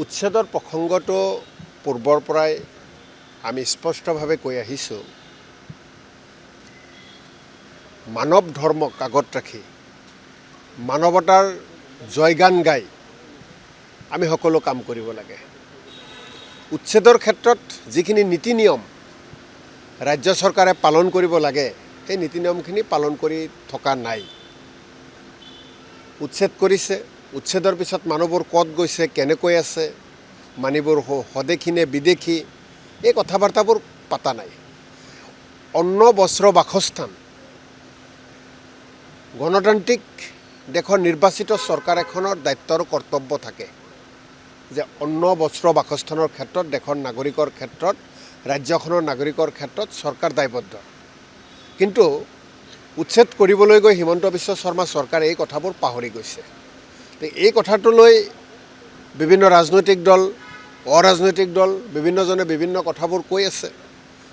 উচ্ছেদৰ প্ৰসংগটো পূৰ্বৰ পৰাই আমি স্পষ্টভাৱে কৈ আহিছোঁ। মানৱ ধৰ্মক আগত ৰাখি মানৱতাৰ জয়গান গাই আমি সকলো কাম কৰিব লাগে। উচ্ছেদৰ ক্ষেত্ৰত যিখিনি নীতি নিয়ম ৰাজ্য চৰকাৰে পালন কৰিব লাগে সেই নীতি নিয়মখিনি পালন কৰি থকা নাই। উচ্ছেদ কৰিছে, উচ্ছেদৰ পিছত মানুহবোৰ ক'ত গৈছে, কেনেকৈ আছে, মানুহবোৰ স্বদেশী নে বিদেশী, এই কথা বাৰ্তাবোৰ পতা নাই। অন্ন বস্ত্ৰ বাসস্থান গণতান্ত্ৰিক দেশৰ নিৰ্বাচিত চৰকাৰ এখনৰ দায়িত্ব আৰু কৰ্তব্য থাকে যে অন্ন বস্ত্ৰ বাসস্থানৰ ক্ষেত্ৰত দেশৰ নাগৰিকৰ ক্ষেত্ৰত ৰাজ্যখনৰ নাগৰিকৰ ক্ষেত্ৰত চৰকাৰ দায়বদ্ধ। কিন্তু উচ্ছেদ কৰিবলৈ গৈ হিমন্ত বিশ্ব শৰ্মা চৰকাৰে এই কথাবোৰ পাহৰি গৈছে। এই কথাটো লৈ বিভিন্ন ৰাজনৈতিক দল, অৰাজনৈতিক দল বিভিন্নজনে বিভিন্ন কথাবোৰ কৈ আছে।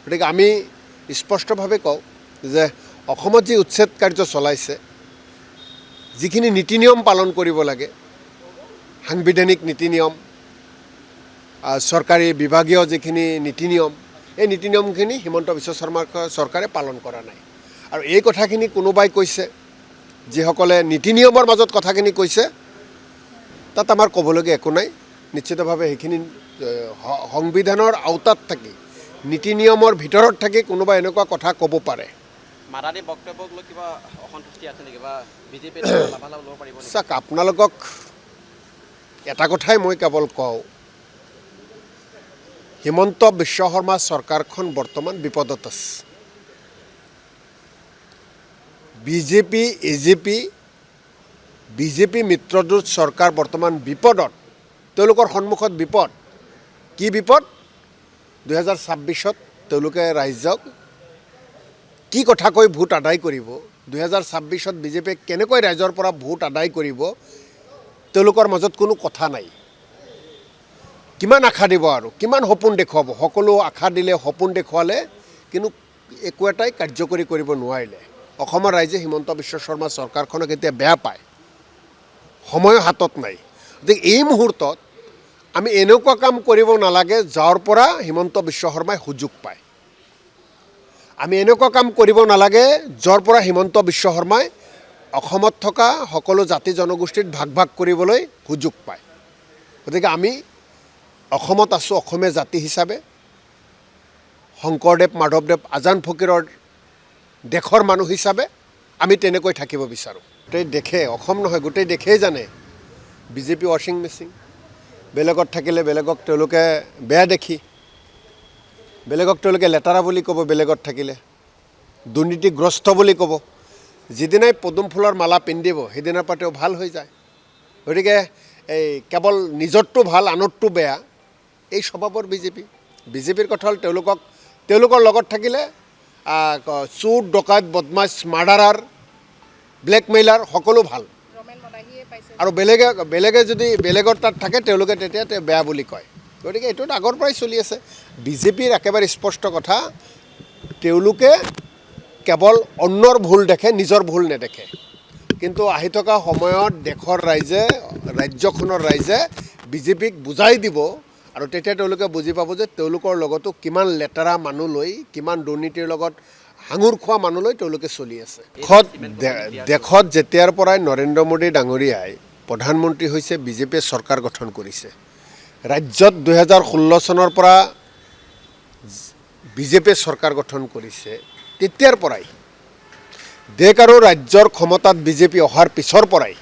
গতিকে আমি স্পষ্টভাৱে কওঁ যে অসমত যি উচ্ছেদ কাৰ্য চলাইছে, যিখিনি নীতি নিয়ম পালন কৰিব লাগে, সাংবিধানিক নীতি নিয়ম, চৰকাৰী বিভাগীয় যিখিনি নীতি নিয়ম, এই নীতি নিয়মখিনি হিমন্ত বিশ্ব শৰ্মা চৰকাৰে পালন কৰা নাই। আৰু এই কথাখিনি কোনোবাই কৈছে, যিসকলে নীতি নিয়মৰ মাজত কথাখিনি কৈছে, তাত আমাৰ ক'বলগীয়া একো নাই। নিশ্চিতভাৱে সেইখিনি সংবিধানৰ আওতাত থাকি নীতি নিয়মৰ ভিতৰত থাকি কোনোবাই এনেকুৱা কথা ক'ব পাৰে। মাৰাৰী বক্তব্যক লৈ কিবা অসন্তুষ্টি আছে নেকি বা বিজেপিয়ে লাভালাভ ল'ব পাৰিব নেকি? চাওক, আপোনালোকক এটা কথাই মই কেৱল কওঁ, হিমন্ত বিশ্ব শৰ্মা চৰকাৰখন বৰ্তমান বিপদত আছে। বিজেপি এজেপি মিত্ৰজোঁট চৰকাৰ বৰ্তমান বিপদত। তেওঁলোকৰ সন্মুখত বিপদ। কি বিপদ? 2026 তেওঁলোকে ৰাইজক কি কথা কৈ ভোট আদায় কৰিব, 2026 বিজেপিয়ে কেনেকৈ ৰাইজৰ পৰা ভোট আদায় কৰিব, তেওঁলোকৰ মাজত কোনো কথা নাই। কিমান আশা দিব আৰু কিমান সপোন দেখুৱাব? সকলো আশা দিলে, সপোন দেখুৱালে, কিন্তু একো এটাই কাৰ্যকৰী কৰিব নোৱাৰিলে। অসমৰ ৰাইজে হিমন্ত বিশ্ব শৰ্মা চৰকাৰখনক এতিয়া বেয়া পায়, সময় হাতত নাই। গতিকে এই মুহূৰ্তত আমি এনেকুৱা কাম কৰিব নালাগে যাৰ পৰা হিমন্ত বিশ্ব শৰ্মাই সুযোগ পায়। আমি এনেকুৱা কাম কৰিব নালাগে য'ৰ পৰা হিমন্ত বিশ্ব শৰ্মাই অসমত থকা সকলো জাতি জনগোষ্ঠীত ভাগ ভাগ কৰিবলৈ সুযোগ পায়। গতিকে আমি অসমত আছোঁ অসমীয়া জাতি হিচাপে, শংকৰদেৱ, মাধৱদেৱ, আজান ফকীৰৰ দেশৰ মানুহ হিচাপে আমি তেনেকৈ থাকিব বিচাৰোঁ। গোটেই দেশে, অসম নহয় গোটেই দেশেই জানে বিজেপি ৱাশ্বিং মেচিন। বেলেগত থাকিলে বেলেগক তেওঁলোকে বেয়া দেখি, বেলেগক তেওঁলোকে লেতেৰা বুলি ক'ব, বেলেগত থাকিলে দুৰ্নীতিগ্ৰস্ত বুলি ক'ব। যিদিনাই পদুম ফুলৰ মালা পিন্ধিব সেইদিনাৰ পৰা তেওঁ ভাল হৈ যায়। গতিকে এই কেৱল নিজৰটো ভাল আনৰটো বেয়া, এই স্বভাৱৰ বিজেপিৰ কথা হ'ল তেওঁলোকৰ লগত থাকিলে চোৰ, ডকাইত, বদমাছ, মাৰ্ডাৰাৰ, ব্লেকমেইলাৰ সকলো ভাল। আৰু বেলেগে যদি বেলেগৰ তাত থাকে তেওঁলোকে তেতিয়া বেয়া বুলি কয়। গতিকে এইটোত আগৰ পৰাই চলি আছে। বিজেপিৰ একেবাৰে স্পষ্ট কথা, তেওঁলোকে কেৱল অন্যৰ ভুল দেখে, নিজৰ ভুল নেদেখে। কিন্তু আহি থকা সময়ত দেশৰ ৰাইজে, ৰাজ্যখনৰ ৰাইজে বিজেপিক বুজাই দিব আৰু তেতিয়া তেওঁলোকে বুজি পাব যে তেওঁলোকৰ লগতো কিমান লেতেৰা মানুহ লৈ, কিমান দুৰ্নীতিৰ লগত হাঙুৰ খোৱা মানুহ লৈ তেওঁলোকে চলি আছে। দেশত যেতিয়াৰ পৰাই নৰেন্দ্ৰ মোদী ডাঙৰীয়াই প্ৰধানমন্ত্ৰী হৈছে, বিজেপিয়ে চৰকাৰ গঠন কৰিছে। ৰাজ্যত 2016 চনৰ পৰা বিজেপিয়ে চৰকাৰ গঠন কৰিছে। তেতিয়াৰ পৰাই দেশ আৰু ৰাজ্যৰ ক্ষমতাত বিজেপি অহাৰ পিছৰ পৰাই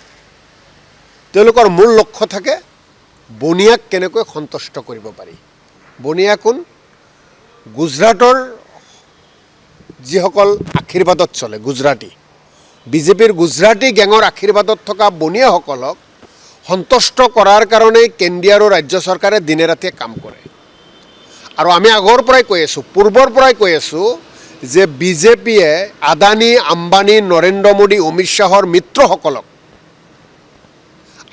তেওঁলোকৰ মূল লক্ষ্য থাকে বনিয়াক কেনেকৈ সন্তুষ্ট কৰিব পাৰি। বনিয়া কোন? গুজৰাটৰ যিসকল আশীৰ্বাদত চলে, গুজৰাটী, বিজেপিৰ গুজৰাটী গেঙৰ আশীৰ্বাদত থকা বনিয়াসকলক সন্তুষ্ট কৰাৰ কাৰণেই কেন্দ্ৰীয় আৰু ৰাজ্য চৰকাৰে দিনে ৰাতিয়ে কাম কৰে। আৰু আমি আগৰ পৰাই কৈ আছোঁ, পূৰ্বৰ পৰাই কৈ আছোঁ যে বিজেপিয়ে আদানী, আম্বানী, নৰেন্দ্ৰ মোদী, অমিত শ্বাহৰ মিত্ৰসকলক,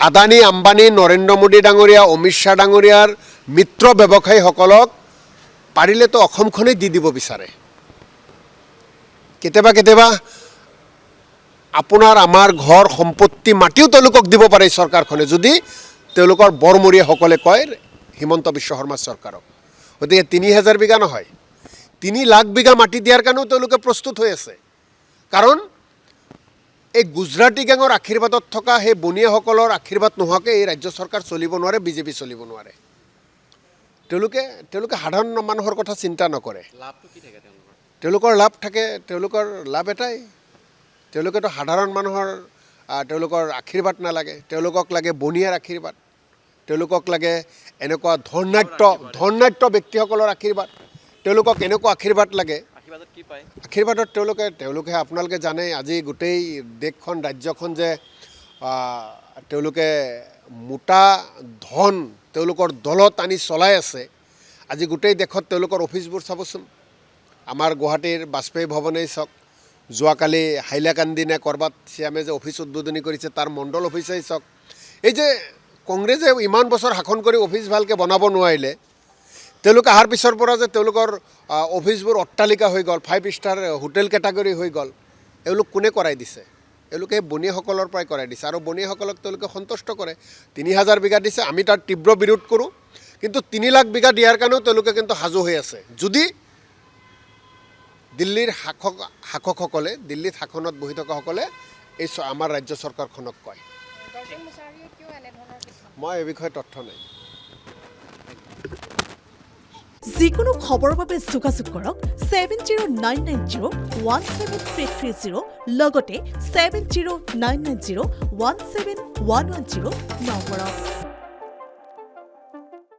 আদানী, আম্বানী, নৰেন্দ্ৰ মোদী ডাঙৰীয়া, অমিত শ্বাহ ডাঙৰীয়াৰ মিত্ৰ ব্যৱসায়ীসকলক পাৰিলেতো অসমখনেই দি দিব বিচাৰে। কেতিয়াবা আপোনাৰ আমাৰ ঘৰ সম্পত্তি মাটিও তেওঁলোকক দিব পাৰে চৰকাৰখনে, যদি তেওঁলোকৰ বৰমৰীয়াসকলে কয় হিমন্ত বিশ্ব শৰ্মা চৰকাৰক। গতিকে ৩,০০০ বিঘা নহয়, ৩ লাখ বিঘা মাটি দিয়াৰ কাৰণেও তেওঁলোকে প্ৰস্তুত হৈ আছে। কাৰণ এই গুজৰাটী গেঙৰ আশীৰ্বাদত থকা সেই বনিয়াসকলৰ আশীৰ্বাদ নোহোৱাকৈ এই ৰাজ্য চৰকাৰ চলিব নোৱাৰে, বিজেপি চলিব নোৱাৰে। তেওঁলোকে সাধাৰণ মানুহৰ কথা চিন্তা নকৰে। লাভটো কি থাকে তেওঁলোকৰ? তেওঁলোকৰ লাভ থাকে, তেওঁলোকৰ লাভ এটাই, তেওঁলোকেতো সাধাৰণ মানুহৰ তেওঁলোকৰ আশীৰ্বাদ নালাগে, তেওঁলোকক লাগে বনিয়াৰ আশীৰ্বাদ, তেওঁলোকক লাগে এনেকুৱা ধৰ্ণাঢ্য ব্যক্তিসকলৰ আশীৰ্বাদ, তেওঁলোকক এনেকুৱা আশীৰ্বাদ লাগে। আশীৰ্বাদত কি পায়? আশীৰ্বাদত তেওঁলোকে আপোনালোকে জানে আজি গোটেই দেশখন ৰাজ্যখন যে তেওঁলোকে মোটা ধন তেওঁলোকৰ দলত আনি চলাই আছে। আজি গোটেই দেশত তেওঁলোকৰ অফিচবোৰ চাবচোন, আমাৰ গুৱাহাটীৰ বাজপেয়ী ভৱনেই চাওক, যোৱাকালি হাইলাকান্দি নে ক'ৰবাত শ্যামে যে অফিচ উদ্বোধনী কৰিছে তাৰ মণ্ডল অফিচেই চাওক। এই যে কংগ্ৰেছে ইমান বছৰ শাসন কৰি অফিচ ভালকৈ বনাব নোৱাৰিলে, তেওঁলোকে অহাৰ পিছৰ পৰা যে তেওঁলোকৰ অফিচবোৰ অট্টালিকা হৈ গ'ল, 5 ষ্টাৰ হোটেল কেটাগৰী হৈ গ'ল, এওঁলোক কোনে কৰাই দিছে? এওঁলোকে বনিয়াসকলৰ পৰাই কৰাই দিছে আৰু বনিয়াসকলক তেওঁলোকে সন্তুষ্ট কৰে। ৩,০০০ বিঘা দিছে, আমি তাৰ তীব্ৰ বিৰোধ কৰোঁ, কিন্তু ৩ লাখ বিঘা দিয়াৰ কাৰণেও তেওঁলোকে কিন্তু সাজু হৈ আছে। যদি দিল্লীৰ শাসকসকলে, দিল্লীত শাসনত বহি থকাসকলে এই আমাৰ ৰাজ্য চৰকাৰখনক কয়। মই এই বিষয়ে তথ্য নাই। যিকোনো খবৰৰ বাবে যোগাযোগ কৰক 7099017330 লগতে 7099017110 নম্বৰত।